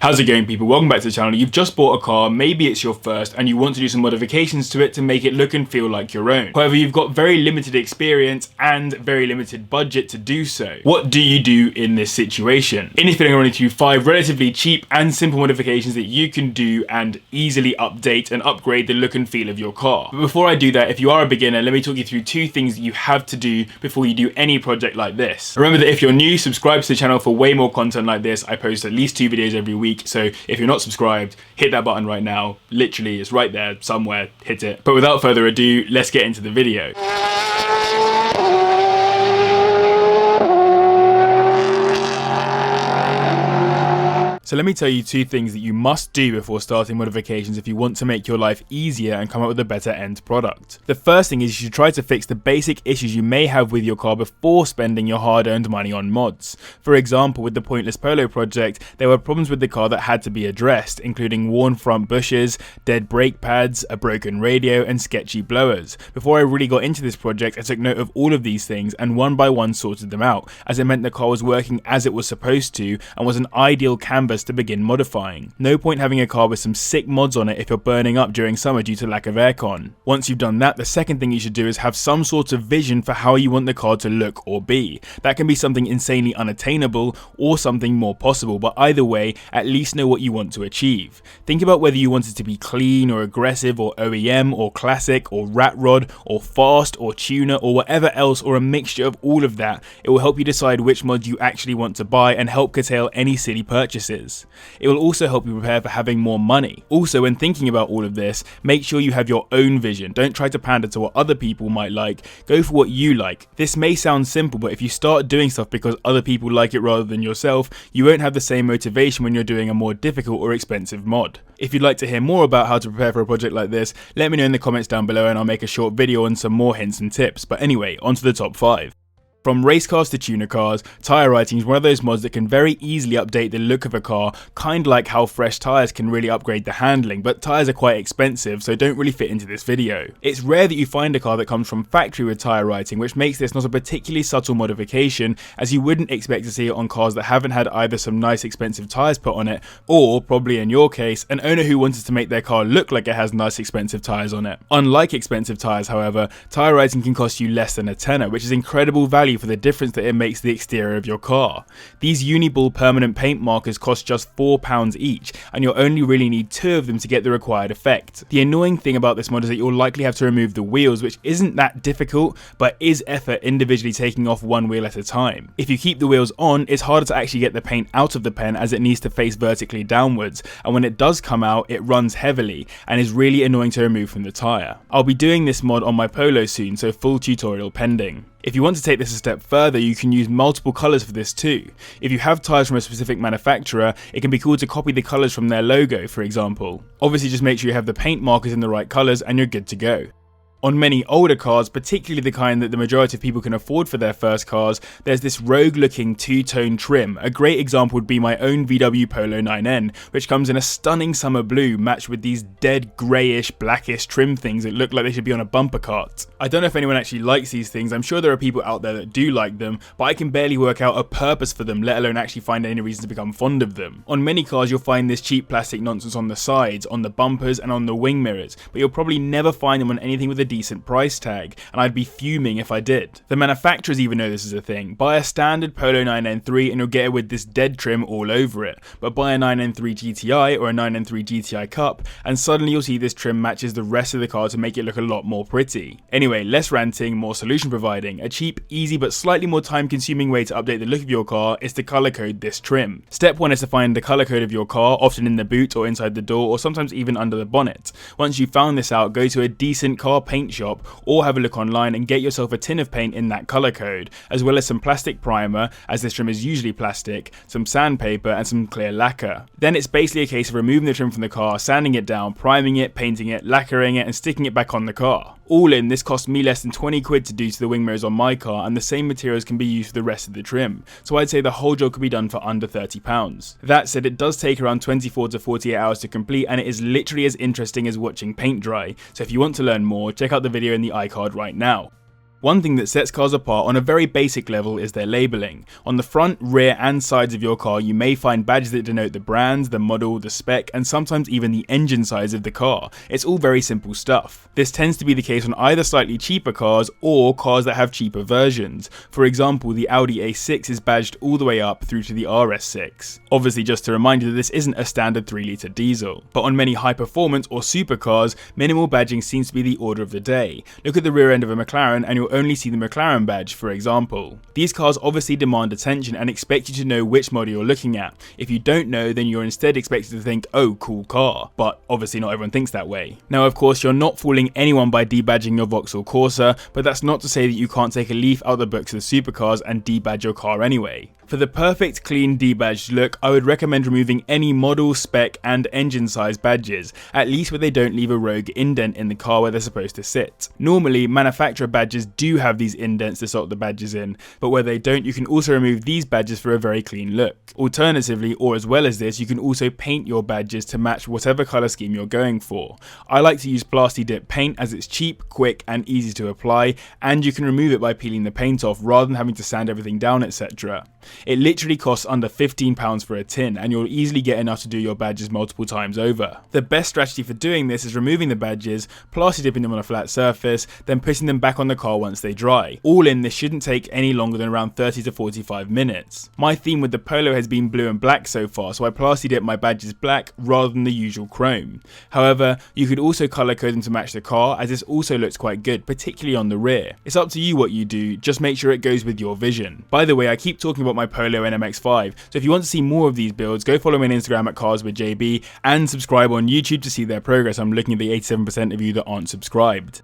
How's it going, people? Welcome back to the channel. You've just bought a car, maybe it's your first, and you want to do some modifications to it to make it look and feel like your own. However, you've got very limited experience and very limited budget to do so. What do you do in this situation? In this video, I'm going to run you 5 relatively cheap and simple modifications that you can do and easily update and upgrade the look and feel of your car. But before I do that, if you are a beginner, let me talk you through 2 things that you have to do before you do any project like this. Remember that if you're new, subscribe to the channel for way more content like this. I post at least 2 videos every week. So if you're not subscribed, hit that button right now. Literally, it's right there somewhere, hit it. But without further ado, let's get into the video. So let me tell you 2 things that you must do before starting modifications if you want to make your life easier and come up with a better end product. The first thing is you should try to fix the basic issues you may have with your car before spending your hard-earned money on mods. For example, with the Pointless Polo project, there were problems with the car that had to be addressed, including worn front bushes, dead brake pads, a broken radio, and sketchy blowers. Before I really got into this project, I took note of all of these things and one by one sorted them out, as it meant the car was working as it was supposed to and was an ideal canvas to begin modifying. No point having a car with some sick mods on it if you're burning up during summer due to lack of aircon. Once you've done that, the second thing you should do is have some sort of vision for how you want the car to look or be. That can be something insanely unattainable or something more possible, but either way, at least know what you want to achieve. Think about whether you want it to be clean or aggressive or OEM or classic or rat rod or fast or tuner or whatever else, or a mixture of all of that. It will help you decide which mod you actually want to buy and help curtail any silly purchases. It will also help you prepare for having more money. Also, when thinking about all of this, make sure you have your own vision. Don't try to pander to what other people might like. Go for what you like. This may sound simple, but if you start doing stuff because other people like it rather than yourself, you won't have the same motivation when you're doing a more difficult or expensive mod. If you'd like to hear more about how to prepare for a project like this, let me know in the comments down below and I'll make a short video on some more hints and tips. But anyway, on to the top 5. From race cars to tuner cars, tyre writing is one of those mods that can very easily update the look of a car, kind of like how fresh tyres can really upgrade the handling, but tyres are quite expensive, so don't really fit into this video. It's rare that you find a car that comes from factory with tyre writing, which makes this not a particularly subtle modification, as you wouldn't expect to see it on cars that haven't had either some nice expensive tyres put on it, or, probably in your case, an owner who wanted to make their car look like it has nice expensive tyres on it. Unlike expensive tyres, however, tyre writing can cost you less than a tenner, which is incredible value for the difference that it makes to the exterior of your car. These Uniball permanent paint markers cost just £4 each, and you'll only really need 2 of them to get the required effect. The annoying thing about this mod is that you'll likely have to remove the wheels, which isn't that difficult, but is effort individually taking off one wheel at a time. If you keep the wheels on, it's harder to actually get the paint out of the pen as it needs to face vertically downwards, and when it does come out, it runs heavily and is really annoying to remove from the tyre. I'll be doing this mod on my Polo soon, so full tutorial pending. If you want to take this a step further, you can use multiple colours for this too. If you have tyres from a specific manufacturer, it can be cool to copy the colours from their logo, for example. Obviously, just make sure you have the paint markers in the right colours and you're good to go. On many older cars, particularly the kind that the majority of people can afford for their first cars, there's this rogue looking 2-tone trim. A great example would be my own VW Polo 9N, which comes in a stunning summer blue matched with these dead greyish blackish trim things that look like they should be on a bumper cart. I don't know if anyone actually likes these things. I'm sure there are people out there that do like them, but I can barely work out a purpose for them, let alone actually find any reason to become fond of them. On many cars you'll find this cheap plastic nonsense on the sides, on the bumpers and on the wing mirrors, but you'll probably never find them on anything with a decent price tag, and I'd be fuming if I did. The manufacturers even know this is a thing. Buy a standard Polo 9N3 and you'll get it with this dead trim all over it, but buy a 9N3 GTI or a 9N3 GTI Cup and suddenly you'll see this trim matches the rest of the car to make it look a lot more pretty. Anyway, less ranting, more solution providing. A cheap, easy but slightly more time consuming way to update the look of your car is to color code this trim. Step 1 is to find the color code of your car, often in the boot or inside the door or sometimes even under the bonnet. Once you've found this out, go to a decent car paint shop or have a look online and get yourself a tin of paint in that color code, as well as some plastic primer, as this trim is usually plastic, some sandpaper and some clear lacquer. Then it's basically a case of removing the trim from the car, sanding it down, priming it, painting it, lacquering it and sticking it back on the car. All in, this cost me less than 20 quid to do to the wing mirrors on my car, and the same materials can be used for the rest of the trim, so I'd say the whole job could be done for under £30. That said, it does take around 24 to 48 hours to complete, and it is literally as interesting as watching paint dry, so if you want to learn more, check out the video in the iCard right now. One thing that sets cars apart on a very basic level is their labelling. On the front, rear and sides of your car you may find badges that denote the brand, the model, the spec and sometimes even the engine size of the car. It's all very simple stuff. This tends to be the case on either slightly cheaper cars or cars that have cheaper versions. For example, the Audi A6 is badged all the way up through to the RS6. Obviously, just to remind you that this isn't a standard 3-litre diesel. But on many high performance or supercars, minimal badging seems to be the order of the day. Look at the rear end of a McLaren and you'll only see the McLaren badge, for example. These cars obviously demand attention and expect you to know which model you're looking at. If you don't know, then you're instead expected to think, oh, cool car. But obviously not everyone thinks that way. Now, of course, you're not fooling anyone by debadging your Vauxhall Corsa, but that's not to say that you can't take a leaf out of the books of the supercars and debadge your car anyway. For the perfect clean debadged look, I would recommend removing any model, spec and engine size badges, at least where they don't leave a rogue indent in the car where they're supposed to sit. Normally, manufacturer badges do have these indents to slot the badges in, but where they don't, you can also remove these badges for a very clean look. Alternatively, or as well as this, you can also paint your badges to match whatever colour scheme you're going for. I like to use Plasti Dip paint as it's cheap, quick and easy to apply, and you can remove it by peeling the paint off rather than having to sand everything down, etc. It literally costs under £15 for a tin and you'll easily get enough to do your badges multiple times over. The best strategy for doing this is removing the badges, Plasti Dipping them on a flat surface, then putting them back on the car once they dry. All in, this shouldn't take any longer than around 30 to 45 minutes. My theme with the Polo has been blue and black so far, so I Plasti Dip my badges black rather than the usual chrome. However, you could also colour code them to match the car, as this also looks quite good, particularly on the rear. It's up to you what you do, just make sure it goes with your vision. By the way, I keep talking about my Polo and MX-5, so if you want to see more of these builds, go follow me on Instagram at CarsWithJB and subscribe on YouTube to see their progress. I'm looking at the 87% of you that aren't subscribed.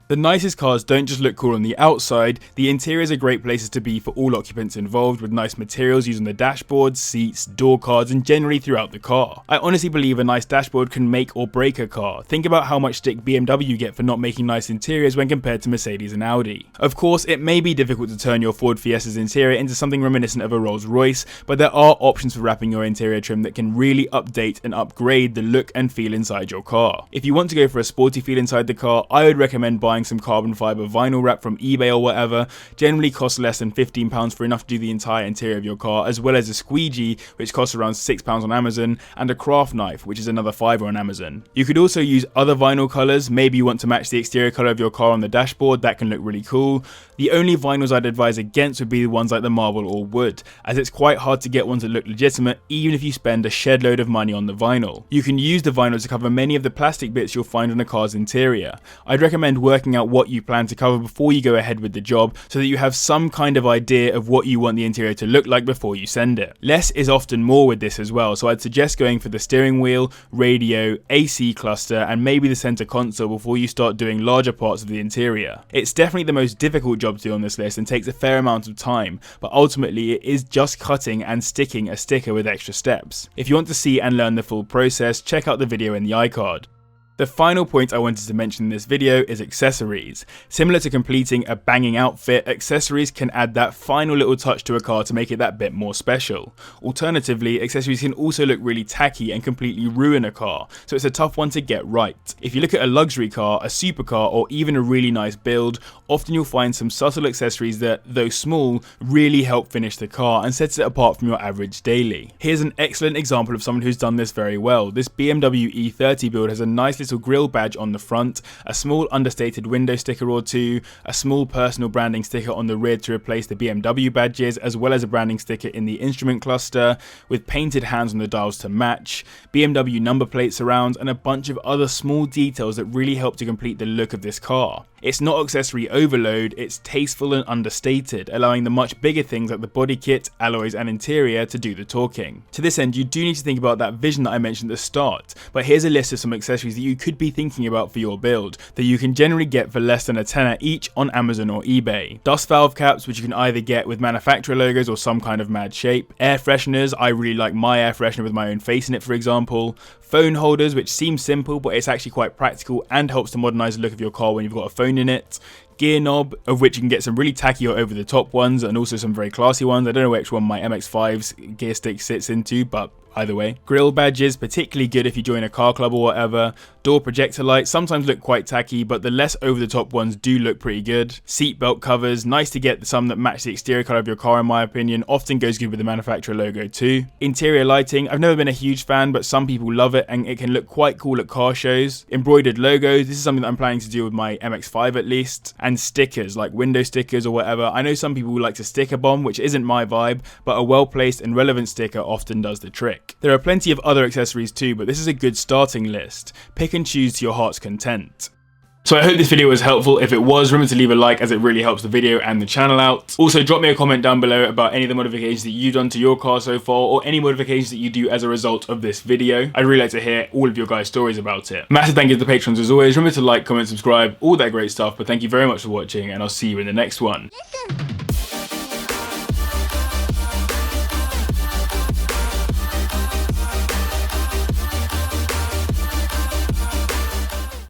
The nicest cars don't just look cool on the outside, the interiors are great places to be for all occupants involved, with nice materials used on the dashboard, seats, door cards and generally throughout the car. I honestly believe a nice dashboard can make or break a car. Think about how much stick BMW get for not making nice interiors when compared to Mercedes and Audi. Of course, it may be difficult to turn your Ford Fiesta's interior into something reminiscent of a Rolls Royce, but there are options for wrapping your interior trim that can really update and upgrade the look and feel inside your car. If you want to go for a sporty feel inside the car, I would recommend buying some carbon fiber vinyl wrap from eBay or whatever. Generally costs less than £15 for enough to do the entire interior of your car, as well as a squeegee which costs around £6 on Amazon and a craft knife which is another £5 on Amazon. You could also use other vinyl colours. Maybe you want to match the exterior colour of your car on the dashboard, that can look really cool. The only vinyls I'd advise against would be the ones like the marble or wood, as it's quite hard to get ones that look legitimate even if you spend a shed load of money on the vinyl. You can use the vinyl to cover many of the plastic bits you'll find on a car's interior. I'd recommend working out what you plan to cover before you go ahead with the job, so that you have some kind of idea of what you want the interior to look like before you send it. Less is often more with this as well, so I'd suggest going for the steering wheel, radio, AC cluster and maybe the center console before you start doing larger parts of the interior. It's definitely the most difficult job to do on this list and takes a fair amount of time, but ultimately it is just cutting and sticking a sticker with extra steps. If you want to see and learn the full process, check out the video in the iCard. The final point I wanted to mention in this video is accessories. Similar to completing a banging outfit, accessories can add that final little touch to a car to make it that bit more special. Alternatively, accessories can also look really tacky and completely ruin a car, so it's a tough one to get right. If you look at a luxury car, a supercar or even a really nice build, often you'll find some subtle accessories that, though small, really help finish the car and sets it apart from your average daily. Here's an excellent example of someone who's done this very well. This BMW E30 build has a nice little grille badge on the front, a small understated window sticker or two, a small personal branding sticker on the rear to replace the BMW badges, as well as a branding sticker in the instrument cluster, with painted hands on the dials to match, BMW number plates around, and a bunch of other small details that really help to complete the look of this car. It's not accessory overload, it's tasteful and understated, allowing the much bigger things like the body kit, alloys and interior to do the talking. To this end, you do need to think about that vision that I mentioned at the start, but here's a list of some accessories that you could be thinking about for your build, that you can generally get for less than a tenner each on Amazon or eBay. Dust valve caps, which you can either get with manufacturer logos or some kind of mad shape. Air fresheners, I really like my air freshener with my own face in it, for example. Phone holders, which seems simple, but it's actually quite practical and helps to modernise the look of your car when you've got a phone in it. Gear knob, of which you can get some really tacky or over the top ones and also some very classy ones. I don't know which one my MX-5's gear stick sits into, but either way. Grill badges, particularly good if you join a car club or whatever. Door projector lights sometimes look quite tacky, but the less over the top ones do look pretty good. Seatbelt covers, nice to get some that match the exterior colour of your car in my opinion, often goes good with the manufacturer logo too. Interior lighting, I've never been a huge fan, but some people love it and it can look quite cool at car shows. Embroidered logos, this is something that I'm planning to do with my MX-5 at least. And stickers, like window stickers or whatever. I know some people like to sticker bomb, which isn't my vibe, but a well-placed and relevant sticker often does the trick. There are plenty of other accessories too, but this is a good starting list. Pick and choose to your heart's content. So I hope this video was helpful. If it was, remember to leave a like as it really helps the video and the channel out. Also drop me a comment down below about any of the modifications that you've done to your car so far, or any modifications that you do as a result of this video. I'd really like to hear all of your guys' stories about it. Massive thank you to the patrons as always. Remember to like, comment, subscribe, all that great stuff. But thank you very much for watching and I'll see you in the next one. Listen.